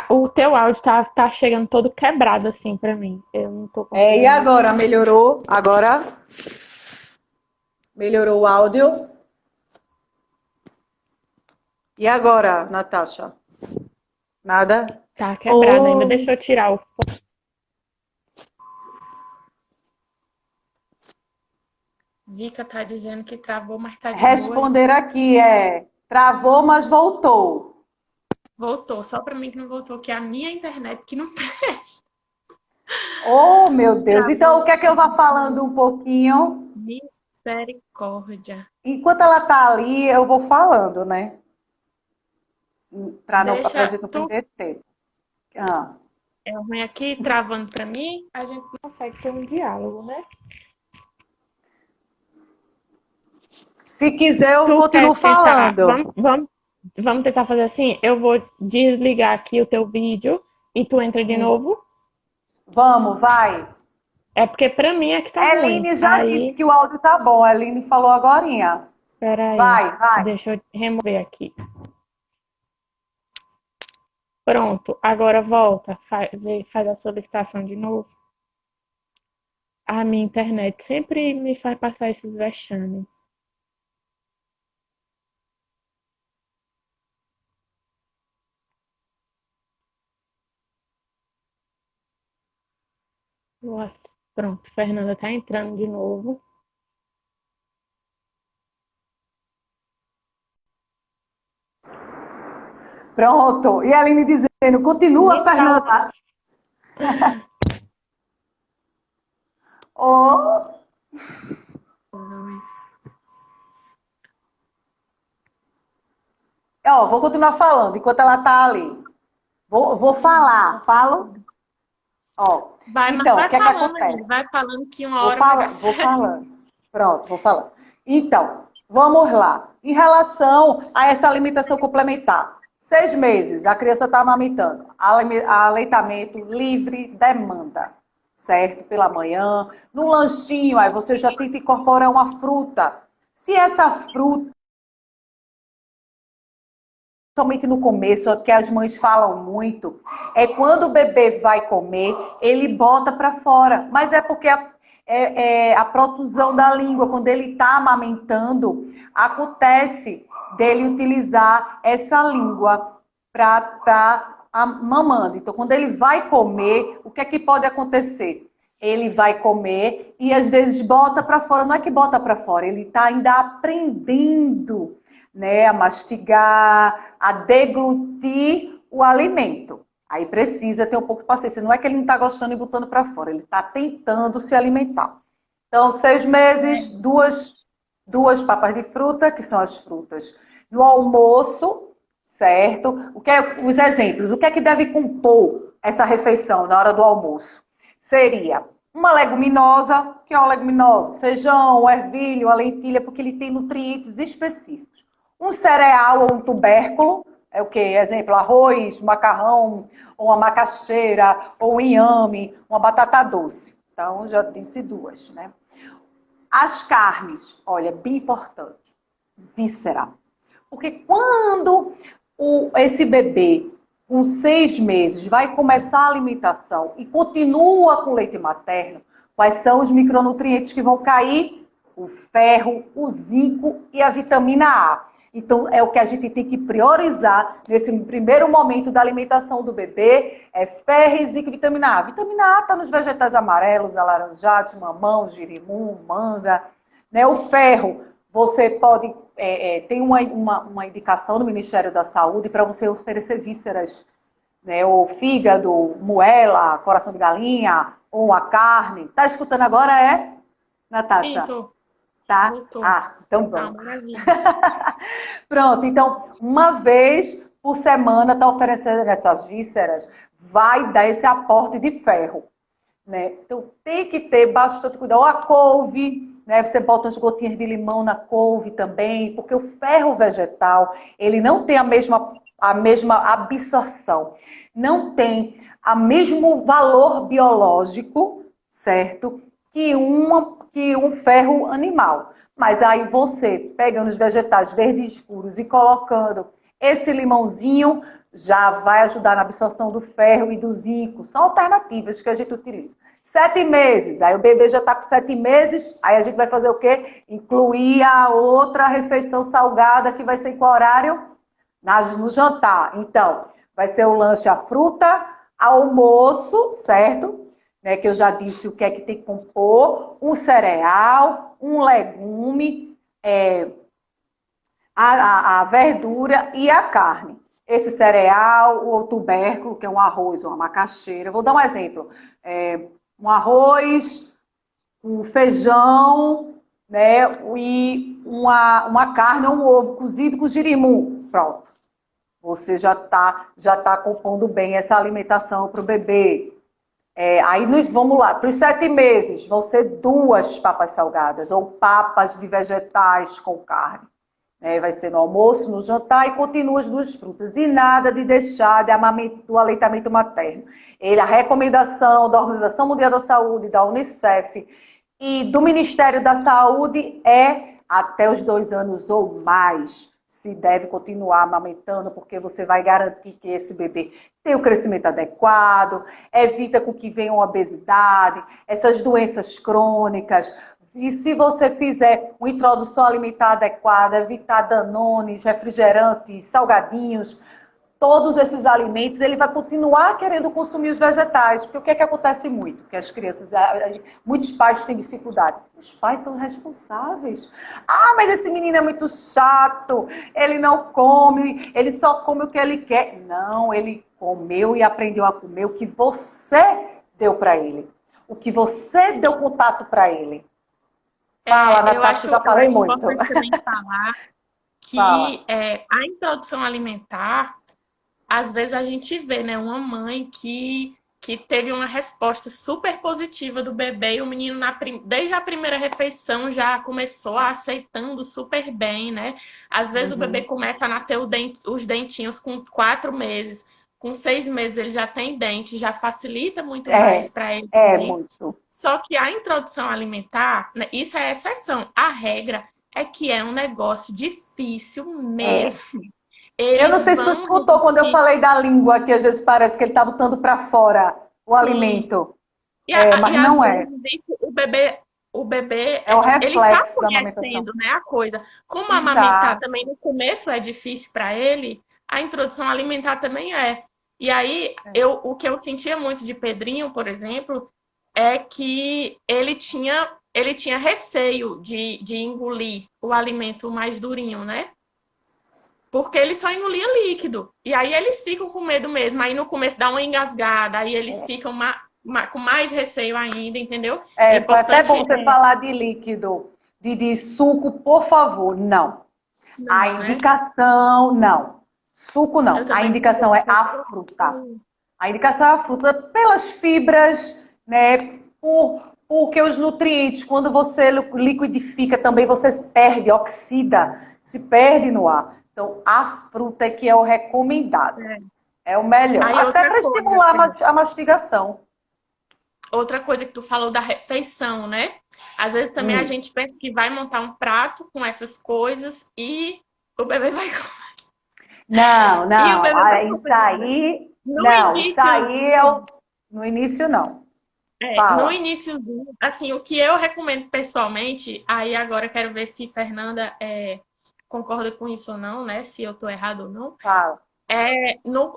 O teu áudio tá chegando todo quebrado assim pra mim. Eu não tô conseguindo. E agora? Melhorou? Agora? Melhorou o áudio? E agora, Natasha? Nada? Tá quebrado ainda. Deixa eu tirar o fone. Vika tá dizendo que travou, mas tá de boa. Responder aqui travou, mas voltou. Voltou, só pra mim que não voltou, que é a minha internet que não presta. Oh, meu Deus. Então, quer que eu vá falando um pouquinho? Misericórdia. Enquanto ela tá ali, eu vou falando, né? Pra gente não perder tempo. É ruim aqui, travando pra mim, a gente não consegue ter um diálogo, né? Se quiser, eu continuo falando. Vamos tentar fazer assim? Eu vou desligar aqui o teu vídeo e tu entra de novo. Vamos, vai. É porque pra mim é que tá ruim. Eline já disse que o áudio tá bom. A Eline falou agorinha. Peraí. Vai. Deixa eu remover aqui. Pronto. Agora volta. Faz a solicitação de novo. A minha internet sempre me faz passar esses vexames. Nossa, pronto, Fernanda tá entrando de novo. Pronto. E a Aline dizendo, continua, Fernanda. Vou continuar falando enquanto ela tá ali. Vou falar. Falo? Então, o que acontece? Vai falando que uma hora vai dar certo. Vou falando. Pronto, vou falando. Então, vamos lá. Em relação a essa alimentação complementar. 6 meses, a criança está amamentando. Aleitamento livre demanda. Certo? Pela manhã. No lanchinho, aí você já tenta incorporar uma fruta. Se essa fruta somente no começo, que as mães falam muito, é quando o bebê vai comer, ele bota para fora. Mas é porque a protusão da língua, quando ele está amamentando, acontece dele utilizar essa língua para estar mamando. Então, quando ele vai comer, o que é que pode acontecer? Ele vai comer e às vezes bota para fora. Não é que bota para fora, ele está ainda aprendendo, né, a mastigar, a deglutir o alimento. Aí precisa ter um pouco de paciência. Não é que ele não está gostando e botando para fora, ele está tentando se alimentar. Então, 6 meses, duas papas de fruta, que são as frutas. No almoço, certo? Os exemplos, o que é que deve compor essa refeição na hora do almoço? Seria uma leguminosa, que é uma leguminosa? Feijão, o ervilho, a lentilha, porque ele tem nutrientes específicos. Um cereal ou um tubérculo, é o quê? Exemplo, arroz, macarrão, ou uma macaxeira, ou um inhame, uma batata doce. Então, já disse 2, né? As carnes, olha, bem importante, víscera. Porque quando esse bebê, com 6 meses, vai começar a alimentação e continua com leite materno, quais são os micronutrientes que vão cair? O ferro, o zinco e a vitamina A. Então, é o que a gente tem que priorizar nesse primeiro momento da alimentação do bebê, é ferro, zinco e vitamina A. Vitamina A está nos vegetais amarelos, alaranjados, mamão, girimum, manga. Né? O ferro, você pode... tem uma indicação do Ministério da Saúde para você oferecer vísceras, né? Ou fígado, moela, coração de galinha, ou a carne. Tá escutando agora, Natasha? Sim, tô. Tá? Então vamos. Pronto, então, uma vez por semana tá oferecendo essas vísceras, vai dar esse aporte de ferro, né? Então tem que ter bastante cuidado. A couve, né? Você bota umas gotinhas de limão na couve também, porque o ferro vegetal, ele não tem a mesma absorção, não tem o mesmo valor biológico, certo? Que um ferro animal. Mas aí você, pegando os vegetais verdes escuros e colocando esse limãozinho, já vai ajudar na absorção do ferro e do zinco. São alternativas que a gente utiliza. 7 meses, aí o bebê já está com 7 meses, aí a gente vai fazer o quê? Incluir a outra refeição salgada, que vai ser em qual horário? No jantar. Então, vai ser o lanche, a fruta, almoço, certo? Né, que eu já disse o que é que tem que compor, um cereal, um legume, a verdura e a carne. Esse cereal, o tubérculo, que é um arroz ou uma macaxeira. Vou dar um exemplo. Um arroz, um feijão, né, e uma carne ou um ovo cozido com girimum. Pronto. Você já tá compondo bem essa alimentação para o bebê. Aí vamos lá, para os 7 meses vão ser 2 papas salgadas ou papas de vegetais com carne. Vai ser no almoço, no jantar e continua as 2 frutas. E nada de deixar do aleitamento materno. A recomendação da Organização Mundial da Saúde, da Unicef e do Ministério da Saúde é até os 2 anos ou mais. Se deve continuar amamentando, porque você vai garantir que esse bebê tem o crescimento adequado, evita com que venha uma obesidade, essas doenças crônicas. E se você fizer uma introdução alimentar adequada, evitar danones, refrigerantes, salgadinhos, todos esses alimentos, ele vai continuar querendo consumir os vegetais. Porque o que é que acontece muito? Que as crianças, muitos pais têm dificuldade. Os pais são responsáveis. Mas esse menino é muito chato, ele não come, ele só come o que ele quer. Não, ele comeu e aprendeu a comer o que você deu para ele. O que você deu contato para ele. Fala, Natasha, já falei muito. Eu gosto também de falar que a introdução alimentar, às vezes a gente vê, né, uma mãe que teve uma resposta super positiva do bebê e o menino, desde a primeira refeição, já começou aceitando super bem, né? Às vezes o bebê começa a nascer os dentinhos com 4 meses, com 6 meses ele já tem dente, já facilita muito mais para ele. Muito. Só que a introdução alimentar, né, isso é exceção. A regra é que é um negócio difícil mesmo. Eu não eles sei se tu vão escutou quando eu reduzir. falei da língua, que às vezes parece que ele está botando para fora o Sim. alimento. E, É, e mas às não é. vezes isso, o bebê É é o tipo, ele tá reflexo da amamentação. conhecendo, né, a coisa. Como amamentar Exato. também no começo é difícil para ele, a introdução alimentar também é. E aí, o que eu sentia muito de Pedrinho, por exemplo, é que ele tinha receio de engolir o alimento mais durinho, né? Porque ele só engolia líquido. E aí eles ficam com medo mesmo. Aí no começo dá uma engasgada, aí eles ficam com mais receio ainda, entendeu? É Foi até bom importante. você falar de líquido, de suco, por favor. Não. A Não, né? indicação, não. Suco, Eu não. A também não indicação é gosto. a fruta. A indicação é a fruta pelas fibras, né? Porque os nutrientes, quando você liquidifica também, você perde, oxida, se perde no ar. Então, a fruta é que é o recomendado. É. É o melhor. Aí Até outra para coisa, estimular Fê, a mastigação. outra coisa que tu falou da refeição, né? Às vezes também a Hum. gente pensa que vai montar um prato com essas coisas e o bebê vai comer. Não, E o não. bebê vai Isso comer, né? aí, No não. Isso aí é iníciozinho, no início, não. no Fala. iniciozinho, assim, o que eu recomendo pessoalmente, aí agora eu quero ver se Fernanda concorda com isso ou não, né? Se eu tô errado ou não. Fala.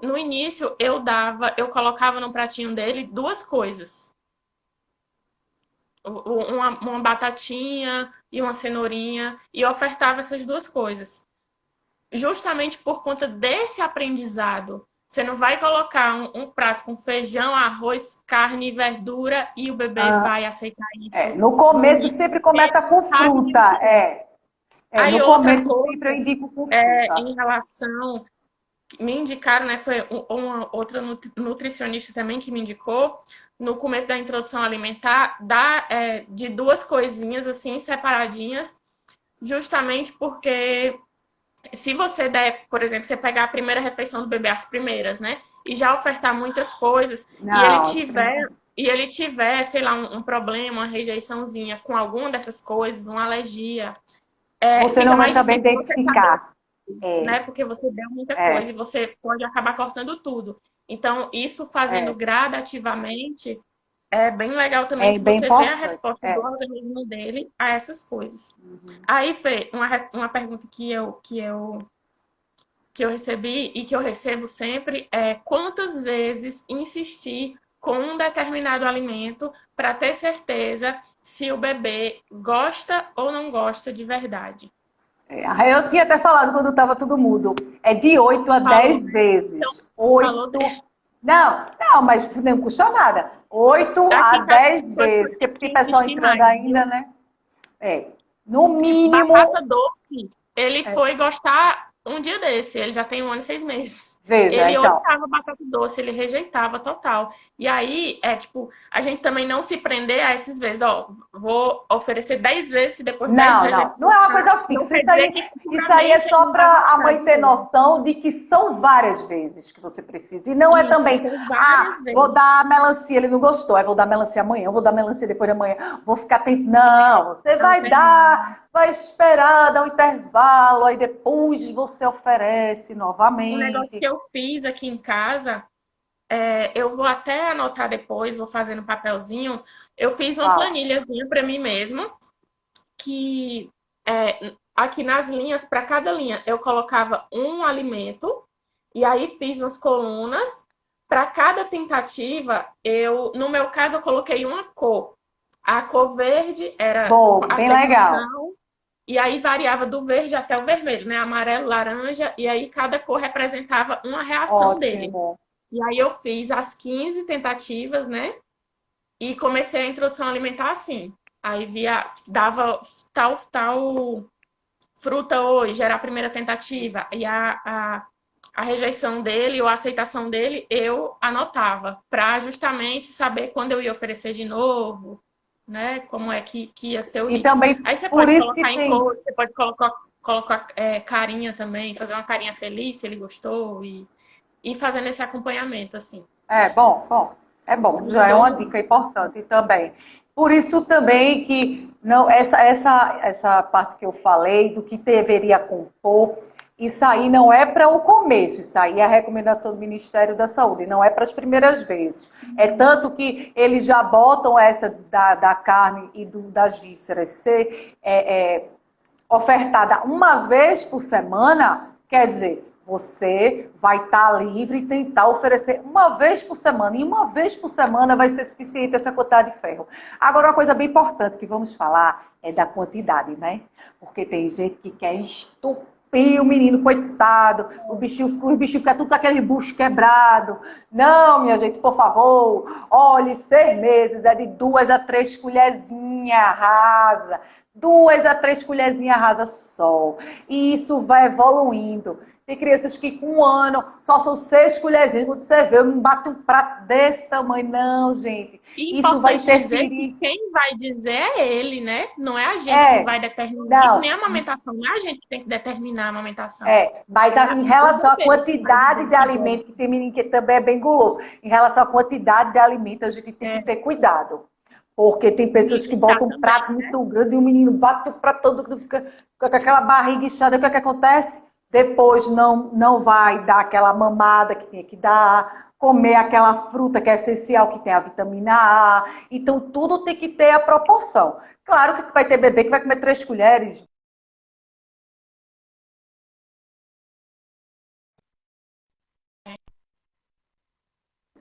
No início eu colocava no pratinho dele duas coisas. Uma batatinha e uma cenourinha, e ofertava essas duas coisas. Justamente por conta desse aprendizado. Você não vai colocar um prato com feijão, arroz, carne e verdura e o bebê Ah, vai aceitar isso no no começo início, sempre porque ele começa não com sabe fruta. dividir. No Aí outra começo sempre eu coisa, indico com fruta. em relação, me indicaram, né, foi uma outra nutricionista também que me indicou, no começo da introdução alimentar, de duas coisinhas assim, separadinhas, justamente porque se você der, por exemplo, você pegar a primeira refeição do bebê, as primeiras, né? E já ofertar muitas coisas, Não, as primeiras. e ele tiver, sei lá, um problema, uma rejeiçãozinha com alguma dessas coisas, uma alergia, Você fica não vai mais saber difícil você saber, identificar. É, né? Porque você deu muita coisa e é, você pode acabar cortando tudo. Então, isso fazendo é. gradativamente é bem legal também É que bem você vê a importante. resposta do É. organismo dele a essas coisas. Uhum. Aí, Fê, uma pergunta que eu recebi e que eu recebo sempre é quantas vezes insistir com um determinado alimento para ter certeza se o bebê gosta ou não gosta de verdade. Eu tinha até falado quando estava tudo mudo. É de 8 a Falou, 10 né? Então, vezes. falou 8. dele. Não, não, mas não custa nada. 8 a Aqui tá 10 foi por vezes. isso Porque que tem pessoal insisti entrando mais, ainda, viu? né? É. No Tipo, batata mínimo, doce, ele foi gostar um dia desse, ele já tem 1 ano e 6 meses. veja, Ele então. odiava batata doce, ele rejeitava total. E aí, tipo, a gente também não se prender a esses vezes, ó, vou oferecer 10 vezes, se depois 10 Não, vezes ele não. Não é uma gostar, coisa não fixa. quer dizer que Isso aí é futuramente ele só não vai para a gostar mãe de ter novo. noção de que são várias vezes que você precisa. E não é Isso, também, são várias vou vezes. dar melancia, ele não gostou, aí vou dar melancia amanhã, vou dar melancia depois de amanhã, vou ficar tentando. Não, você vai Alternando. dar, vai esperar, dar um intervalo, aí depois você oferece Um negócio que novamente. eu fiz aqui em casa, eu vou até anotar depois, vou fazer no papelzinho. Eu fiz uma Fala. planilhazinha para mim mesma, que aqui nas linhas, para cada linha, eu colocava um alimento, e aí fiz umas colunas. Para cada tentativa, no meu caso, eu coloquei uma cor. A cor verde era Bom, bem legal. aceitação, e aí variava do verde até o vermelho, né? Amarelo, laranja, e aí cada cor representava uma reação dele. Ótimo. E aí eu fiz as 15 tentativas, né? E comecei a introdução alimentar assim. Aí dava tal fruta hoje, era a primeira tentativa. E a rejeição dele ou a aceitação dele, eu anotava, para justamente saber quando eu ia oferecer de novo, né? Como é que ia ser o E ritmo. também, Aí você por pode isso que colocar em tem. cor, você pode colocar carinha também, fazer uma carinha feliz se ele gostou e fazendo esse acompanhamento, assim. É bom, bom, é bom, já é Mudou uma muito. dica importante também. Por isso também que não essa parte que eu falei do que deveria compor, Isso aí não é para o começo, isso aí é a recomendação do Ministério da Saúde, não é para as primeiras vezes. É tanto que eles já botam essa da carne e das vísceras ser ofertada uma vez por semana, quer dizer, você vai estar livre e tentar oferecer uma vez por semana. E uma vez por semana vai ser suficiente essa quantidade de ferro. Agora, uma coisa bem importante que vamos falar é da quantidade, né? Porque tem gente que quer estupir o menino, coitado. O bichinho fica tudo com aquele bucho quebrado. Não, minha gente, por favor. Olhe, 6 meses é de 2 a 3 colherzinhas rasa. 2 a 3 colherzinhas rasa só. E isso vai evoluindo. Tem crianças que com 1 ano só são 6 colherzinhas. Quando você vê, eu não bato um prato desse tamanho, não, gente. E Isso vai importante dizer que interferir. quem vai dizer é ele, né? Não é a gente que vai determinar, tipo, nem a Não, amamentação, não é a gente que tem que determinar a amamentação. mas É em o relação à bebê que vai quantidade dizer de que deve. alimento, que tem menino que também é bem guloso, em relação à quantidade de alimento, a gente tem que É, ter cuidado. Porque tem pessoas que limitar botam um também, prato né? muito grande e o menino bate o prato todo, fica com aquela barriga inchada. O que é que acontece? Depois não vai dar aquela mamada que tem que dar, comer aquela fruta que é essencial, que tem a vitamina A. Então, tudo tem que ter a proporção. Claro que vai ter bebê que vai comer 3 colheres.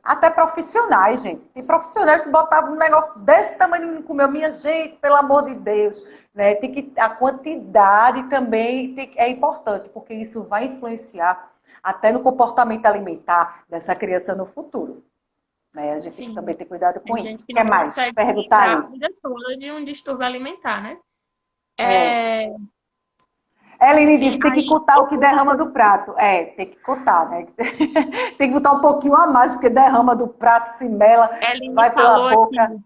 Até profissionais, gente. Tem profissionais que botavam um negócio desse tamanho no comeu. Minha gente, pelo amor de Deus. Né? A quantidade também é importante, porque isso vai influenciar até no comportamento alimentar dessa criança no futuro. Né? A gente tem que também Sim. ter cuidado com Tem isso. gente O que que não mais? consegue se Perguntar livrar aí. a vida toda de um distúrbio alimentar, né? É. É, Eline sim, disse que tem que aí contar o que outra derrama coisa. do prato. Tem que contar, né? Tem que botar um pouquinho a mais, porque derrama do prato, se mela, Ela me vai pela falou boca. aqui,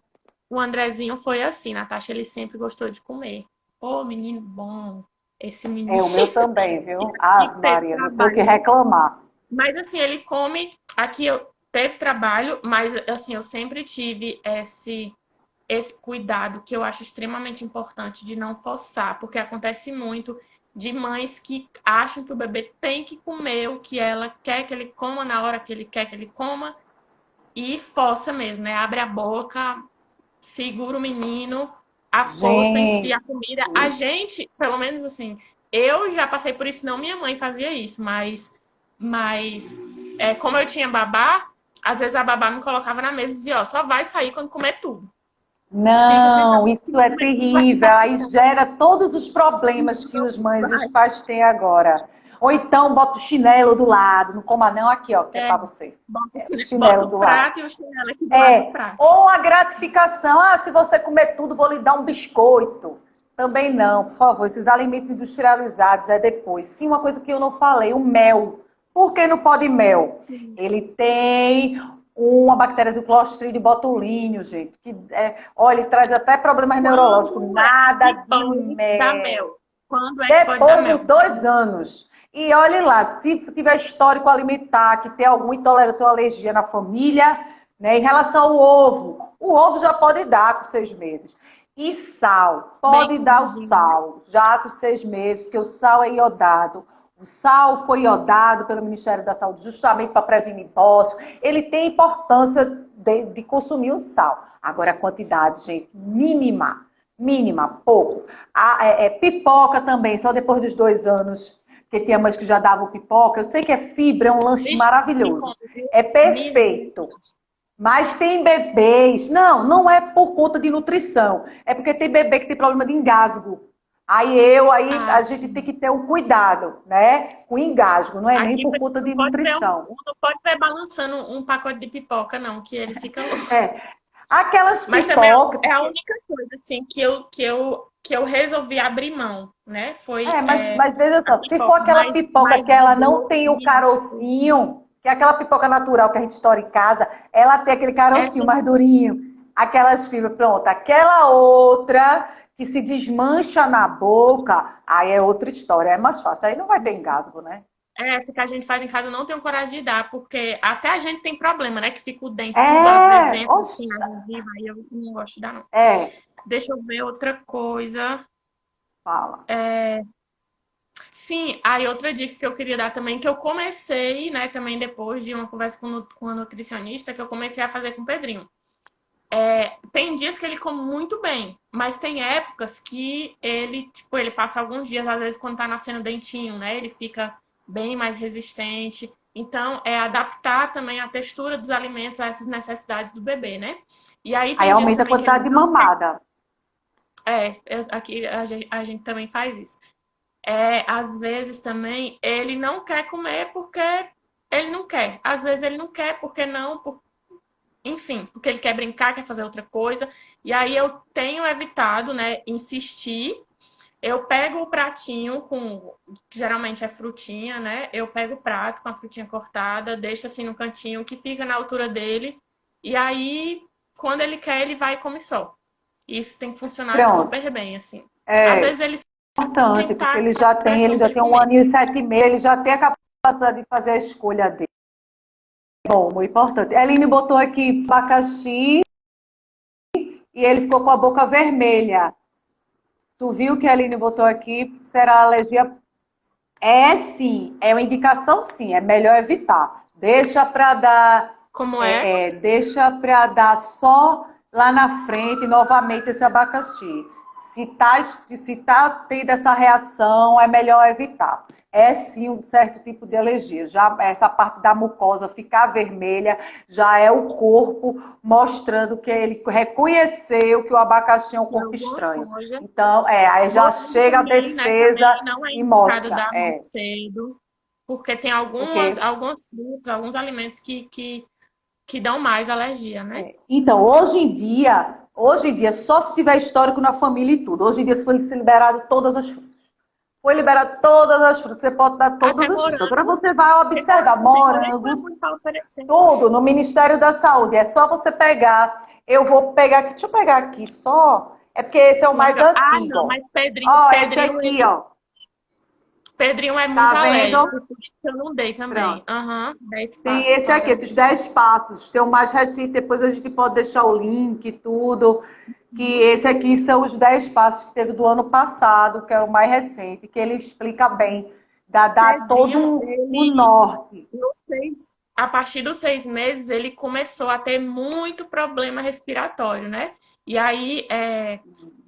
o Andrezinho foi assim, Natasha, ele sempre gostou de comer. Ô, menino bom, esse menino. O meu também, viu? E Ave teve Maria, não tenho o que trabalho, né? reclamar. Mas assim, ele come. Aqui eu teve trabalho, mas assim, eu sempre tive esse cuidado que eu acho extremamente importante de não forçar, porque acontece muito de mães que acham que o bebê tem que comer o que ela quer que ele coma na hora que ele quer que ele coma e força mesmo, né? Abre a boca, segura o menino, a força, Gente, enfia a comida. A gente, pelo menos assim, eu já passei por isso, não minha mãe fazia isso, mas como eu tinha babá, às vezes a babá me colocava na mesa e dizia, ó, só vai sair quando comer tudo. Fica sentado não, em isso cima é do menino e vai terrível. ficar Aí sentado. gera todos os problemas que Não os mães e os vai. pais têm agora. Ou então bota o chinelo do lado, não coma não aqui, ó, que é É, para você. O bota chinelo o do lado. prato e o chinelo aqui do lado do prato. Ou a gratificação, se você comer tudo, vou lhe dar um biscoito. Também não, por favor, esses alimentos industrializados é depois. Sim, uma coisa que eu não falei, o mel. Por que não pode mel? Ele tem uma bactéria do Clostridium botulinum, gente, olha, ele traz até problemas neurológicos. Quando é Nada que de pode dar mel. mel? Quando é que pode dar Depois dos mel? 2 anos. E olhe lá, se tiver histórico alimentar, que tem alguma intolerância ou alergia na família, né, em relação ao ovo, o ovo já pode dar com 6 meses. E sal, Bem pode dar o cozidinho, né? sal, já com 6 meses, porque o sal é iodado. O sal foi iodado pelo Ministério da Saúde justamente para prevenir bócio. Ele tem importância de consumir o sal. Agora, a quantidade, gente, mínima. Mínima, pouco. Pipoca também, só depois dos 2 anos, porque tinha mães que já davam pipoca. Eu sei que é fibra, é um lanche Vixe, me maravilhoso. conta, viu? É perfeito. Misericórdia. Mas tem bebês. Não é por conta de nutrição. É porque tem bebê que tem problema de engasgo. Aí a Ah, gente tem que ter um cuidado, né? Com engasgo, não é nem aqui por conta não de pode ver nutrição. não pode ver balançando um pacote de pipoca, não, que ele fica louco. É. Aquelas Mas também pipocas. é a única coisa, assim, que eu resolvi abrir mão, né? Foi Mas veja a só, se for pipoca. aquela pipoca Mas que de ela não doce, tem o de carocinho, que é aquela pipoca natural que a gente estoura em casa, ela tem aquele carocinho essa, mais durinho, aquelas fibras, pronto. Aquela outra que se desmancha na boca, aí é outra história, é mais fácil, aí não vai ter engasgo, né? essa que a gente faz em casa eu não tenho coragem de dar, porque até a gente tem problema, né? Que fica o dente tudo, às vezes entra assim, Oxe, a gengiva, aí eu não gosto de dar, não. é, Deixa eu ver outra coisa. fala. Sim, aí outra dica que eu queria dar também, que eu comecei, né, também depois de uma conversa com a nutricionista, que eu comecei a fazer com o Pedrinho. Tem dias que ele come muito bem, mas tem épocas que ele, tipo, ele passa alguns dias, às vezes, quando tá nascendo dentinho, né? Ele fica bem mais resistente. Então, é adaptar também a textura dos alimentos a essas necessidades do bebê, né? E aí Aí tem dias aumenta a também que ele quantidade de não quer. mamada. Aqui a gente também faz isso. Às vezes também ele não quer comer porque ele não quer. Às vezes ele não quer porque não, enfim, porque ele quer brincar, quer fazer outra coisa. E aí eu tenho evitado, né, insistir. Eu pego o pratinho com, que geralmente é frutinha, né? Eu pego o prato com a frutinha cortada, deixo assim no cantinho que fica na altura dele. E aí, quando ele quer, ele vai e come só. Isso tem funcionado Pronto. super bem, assim. Às É vezes ele importante, porque tentar fazer ele pressão já para ele tem um comer. ano e 7 meses, ele já tem a capacidade de fazer a escolha dele. Bom, muito importante. A Eline botou aqui abacaxi e ele ficou com a boca vermelha. Tu viu que a Eline botou aqui? Será alergia? É sim, é uma indicação sim, é melhor evitar. Como é? Deixa para dar só lá na frente novamente esse abacaxi. Se tá tendo essa reação, é melhor evitar. É sim um certo tipo de alergia. Já essa parte da mucosa ficar vermelha já é o corpo mostrando que ele reconheceu que o abacaxi é um Tem corpo alguma estranho. coisa. Então, aí já Morando chega a também, né? Também defesa não é e indicado mostra. dar muito cedo, porque tem Porque algumas frutas, alguns alimentos que dão mais alergia, né? Então, hoje em dia, só se tiver histórico na família e tudo. Hoje em dia, se foi liberado todas as frutas. Foi liberado todas as frutas. Você pode dar Até todas as frutas. Agora morango, você vai tem observar morango, tem molécula morango, muito para oferecer. tudo no Ministério da Saúde. É só você pegar. Eu vou pegar aqui, deixa eu pegar aqui só. É porque esse é o mais Legal. Ah, antigo, não, ó. mas Pedrinho, Ó, esse Pedrinho, aqui, ó. Pedrinho é muito Tá vendo? alérgico, por isso que eu não dei também. Pronto. Aham, 10 Tem passos esse aqui, para. esses 10 passos. Tem o mais recente, depois a gente pode deixar o link e tudo. Que esse aqui são os 10 passos que teve do ano passado, que é o mais recente, que ele explica bem, dá todo Pedrinho, o ele, norte. no a partir dos 6 meses, ele começou a ter muito problema respiratório, né? E aí,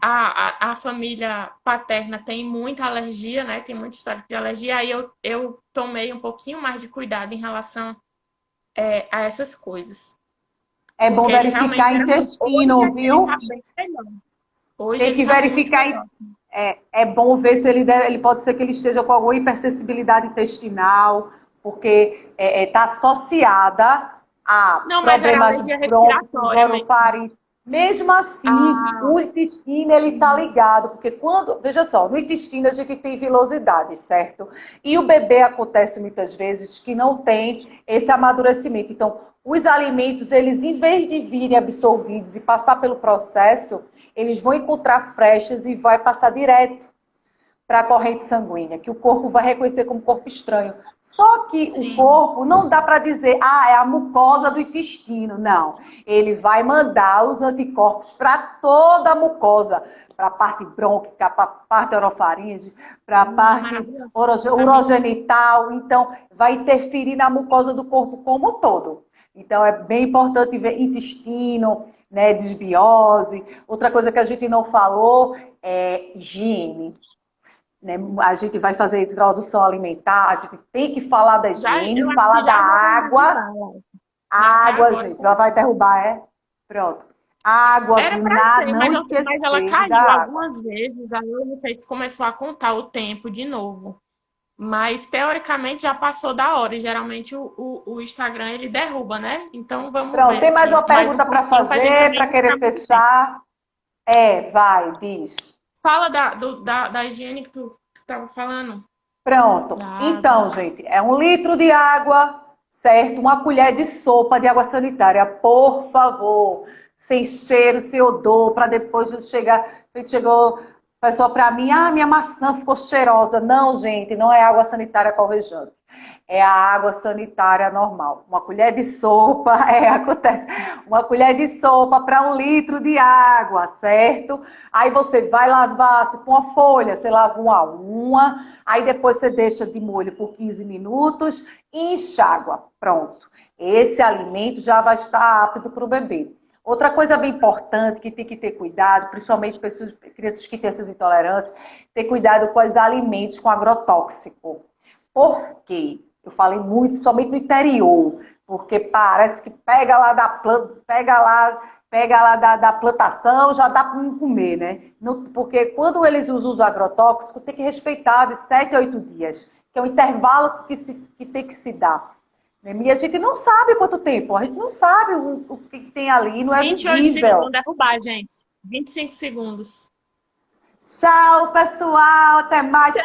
a família paterna tem muita alergia, né? Tem muito histórico de alergia. Aí eu tomei um pouquinho mais de cuidado em relação, a essas coisas. É bom Porque ele realmente verificar era muito. Hoje intestino, ele viu? está bem melhor. Hoje Tem ele que está muito verificar. melhor. É bom ver se ele pode ser que ele esteja com alguma hipersensibilidade intestinal, porque está associada a Não, mas era problemas alergia brônquicos, respiratória mesmo. orofaringe. Mesmo assim, Ah, o intestino ele está ligado, porque veja só, no intestino a gente tem vilosidade, certo? E o bebê acontece muitas vezes que não tem esse amadurecimento. Então, os alimentos, eles em vez de virem absorvidos e passar pelo processo, eles vão encontrar frechas e vai passar direto para a corrente sanguínea, que o corpo vai reconhecer como corpo estranho. Só que o sim. corpo não dá para dizer, é a mucosa do intestino. Não. Ele vai mandar os anticorpos para toda a mucosa, para a parte brônquica, para a parte orofaringe, para a parte Maravilhoso. urogenital. Então, vai interferir na mucosa do corpo como um todo. Então, é bem importante ver intestino, né, desbiose. Outra coisa que a gente não falou é higiene. Né? A gente vai fazer introdução alimentar, a gente tem que falar da Eu higiene, acho falar que da já vou água. derrubar, ó. A Marcar água, agora. gente, ela vai derrubar, é? Pronto. Água, Era viu? pra ser, Não mas ela esquecer de dar caiu água. algumas vezes. Aí eu não sei se começou a contar o tempo de novo. Mas teoricamente já passou da hora. E geralmente o Instagram ele derruba, né? Então vamos Pronto, ver tem mais aqui. uma Mais um pergunta para pouquinho pra gente fazer, também para não ficar querer muito tempo. fechar? Vai, diz. Fala da higiene que tu estava falando. Pronto. Da água. Então, gente, é 1 litro de água, certo? Uma colher de sopa de água sanitária, por favor. Sem cheiro, sem odor, para depois não chegar. Chegou pessoa para mim, minha maçã ficou cheirosa. Não, gente, não é água sanitária alvejante. é a água sanitária normal. Uma colher de sopa, acontece, uma colher de sopa para 1 litro de água, certo? Aí você vai lavar, se com a folha, você lava uma, aí depois você deixa de molho por 15 minutos e enxágua. Pronto. Esse alimento já vai estar apto para o bebê. Outra coisa bem importante que tem que ter cuidado, principalmente crianças que têm essas intolerâncias, ter cuidado com os alimentos com agrotóxico. Por quê? Eu falei muito, somente no interior, porque parece que pega lá da planta, da plantação, já dá para não comer, né? Porque quando eles usam os agrotóxicos, tem que respeitar de 7 a 8 dias, que é o intervalo que tem que se dar. E a gente não sabe quanto tempo, a gente não sabe o que tem ali, não é 28 segundos, visível. vão derrubar, gente. 25 segundos. Tchau, pessoal, até mais.